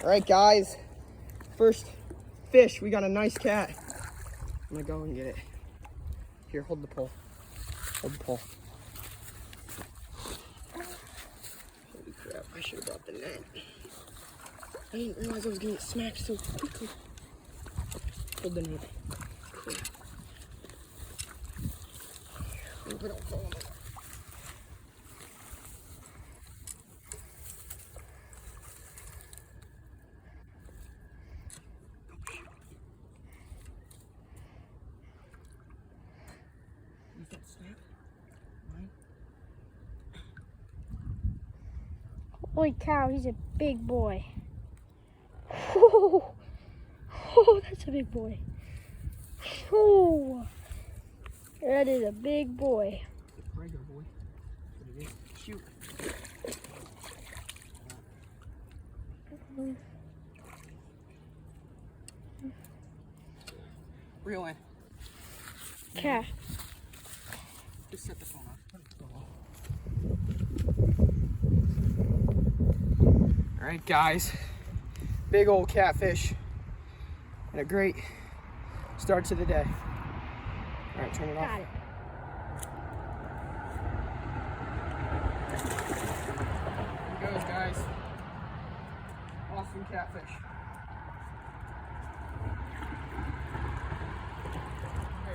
All right, guys. First fish, we got a nice cat. I'm gonna go and get it. Here, hold the pole. Hold the pole. Holy crap, I should have brought the net. I didn't realize I was gonna get smacked so quickly. Hold the net. Crap. Hope I don't fall in it. Is that snap? Mine? Holy cow, he's a big boy. Oh, that's a big boy. Oh, that is a big boy. It's a regular boy. But it is. Shoot. Reel in. Cat. Just set the phone on. All right, guys. Big old catfish. And a great start to the day. All right, turn it off. Got it. Here it goes, guys. Awesome catfish.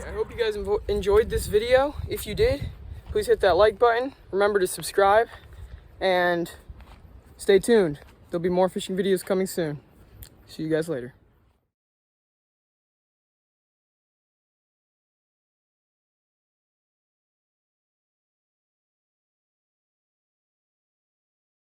I hope you guys enjoyed this video. If you did, please hit that like button. Remember to subscribe and stay tuned. There'll be more fishing videos coming soon. See you guys later.